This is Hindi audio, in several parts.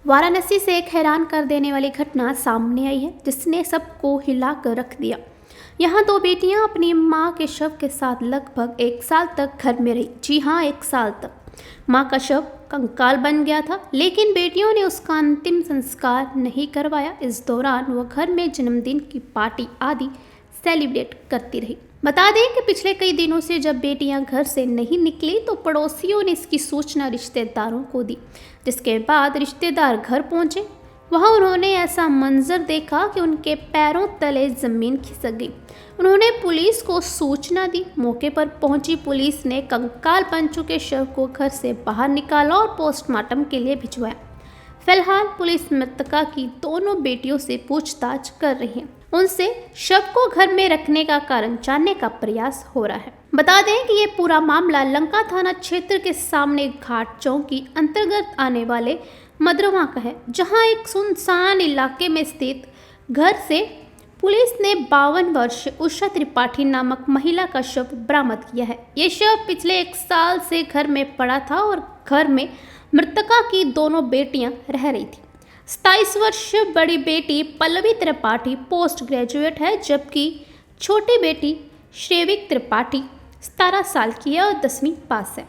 वाराणसी से एक हैरान कर देने वाली घटना सामने आई है जिसने सबको हिला कर रख दिया। यहाँ दो बेटियां अपनी मां के शव के साथ लगभग 1 साल तक घर में रही। जी हाँ, 1 साल तक। मां का शव कंकाल बन गया था, लेकिन बेटियों ने उसका अंतिम संस्कार नहीं करवाया। इस दौरान वह घर में जन्मदिन की पार्टी आदि सेलिब्रेट करती रही। बता दें कि पिछले कई दिनों से जब बेटियां घर से नहीं निकली तो पड़ोसियों ने इसकी सूचना रिश्तेदारों को दी, जिसके बाद रिश्तेदार घर पहुंचे। वहां उन्होंने ऐसा मंजर देखा कि उनके पैरों तले जमीन खिसक गई। उन्होंने पुलिस को सूचना दी। मौके पर पहुंची पुलिस ने कंकाल बन चुके शव को घर से बाहर निकाला और पोस्टमार्टम के लिए भिजवाया। फिलहाल पुलिस मृतका की दोनों बेटियों से पूछताछ कर रही है। उनसे शव को घर में रखने का कारण जानने का प्रयास हो रहा है। बता दें कि ये पूरा मामला लंका थाना क्षेत्र के सामने घाट चौक की अंतर्गत आने वाले मद्रवा का है, जहां एक सुनसान इलाके में स्थित घर से पुलिस ने 52 वर्षीय उषा त्रिपाठी नामक महिला का शव बरामद किया है। ये शव पिछले 1 साल से घर में पड़ा था और घर में मृतका की दोनों बेटियां रह रही थी। 27 वर्षीय बड़ी बेटी पल्लवी त्रिपाठी पोस्ट ग्रेजुएट है, जबकि छोटी बेटी श्रेविक त्रिपाठी 17 साल की है और 10वीं पास है।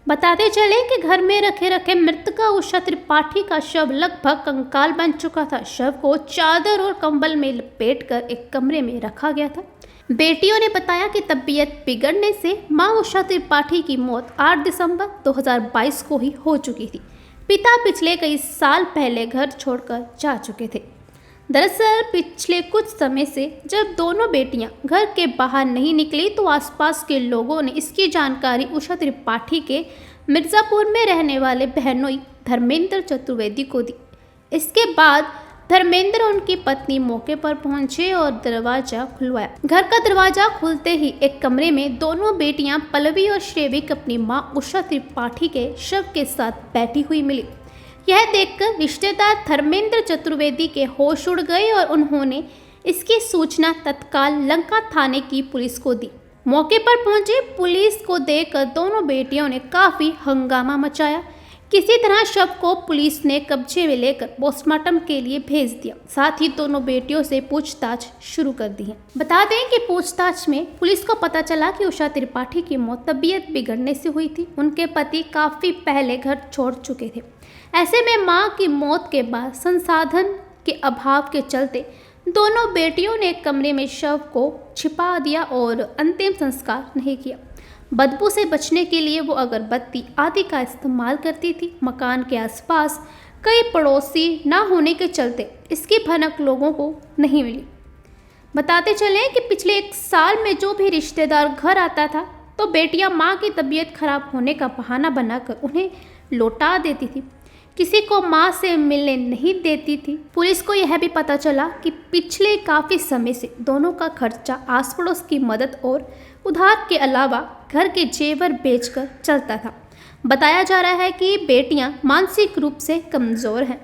बताते चले कि घर में रखे मृतका उषा त्रिपाठी का शव लगभग कंकाल बन चुका था। शव को चादर और कंबल में लपेटकर एक कमरे में रखा गया था। बेटियों ने बताया कि तबीयत बिगड़ने से मां उषा त्रिपाठी की मौत 8 दिसंबर 2022 को ही हो चुकी थी। पिता पिछले कई साल पहले घर छोड़कर जा चुके थे। दरअसल पिछले कुछ समय से जब दोनों बेटियां घर के बाहर नहीं निकली तो आसपास के लोगों ने इसकी जानकारी उषा त्रिपाठी के मिर्ज़ापुर में रहने वाले बहनोई धर्मेंद्र चतुर्वेदी को दी। इसके बाद धर्मेंद्र और उनकी पत्नी मौके पर पहुंचे और दरवाजा खुलवाया। घर का दरवाजा खुलते ही एक कमरे में दोनों बेटियां पल्लवी और श्रेविक अपनी मां उषा त्रिपाठी के शव के साथ बैठी हुई मिली। यह देखकर रिश्तेदार धर्मेंद्र चतुर्वेदी के होश उड़ गए और उन्होंने इसकी सूचना तत्काल लंका थाने की पुलिस को दी। मौके पर पहुंची पुलिस को देखकर दोनों बेटियों ने काफी हंगामा मचाया। किसी तरह शव को पुलिस ने कब्जे में लेकर पोस्टमार्टम के लिए भेज दिया। साथ ही दोनों बेटियों से पूछताछ शुरू कर दी है। बता दें कि पूछताछ में पुलिस को पता चला कि उषा त्रिपाठी की मौत तबीयत बिगड़ने से हुई थी। उनके पति काफी पहले घर छोड़ चुके थे। ऐसे में मां की मौत के बाद संसाधन के अभाव के चलते दोनों बेटियों ने कमरे में शव को छिपा दिया और अंतिम संस्कार नहीं किया। बदबू से बचने के लिए वो अगरबत्ती आदि का इस्तेमाल करती थी। मकान के आसपास कई पड़ोसी न होने के चलते इसकी भनक लोगों को नहीं मिली। बताते चले कि पिछले 1 साल में जो भी रिश्तेदार घर आता था तो बेटियां मां की तबीयत खराब होने का बहाना बनाकर उन्हें लौटा देती थी। किसी को मां से मिलने नहीं देती थी। पुलिस को यह भी पता चला कि पिछले काफ़ी समय से दोनों का खर्चा आस पड़ोस की मदद और उधार के अलावा घर के जेवर बेचकर चलता था। बताया जा रहा है कि बेटियां मानसिक रूप से कमज़ोर हैं।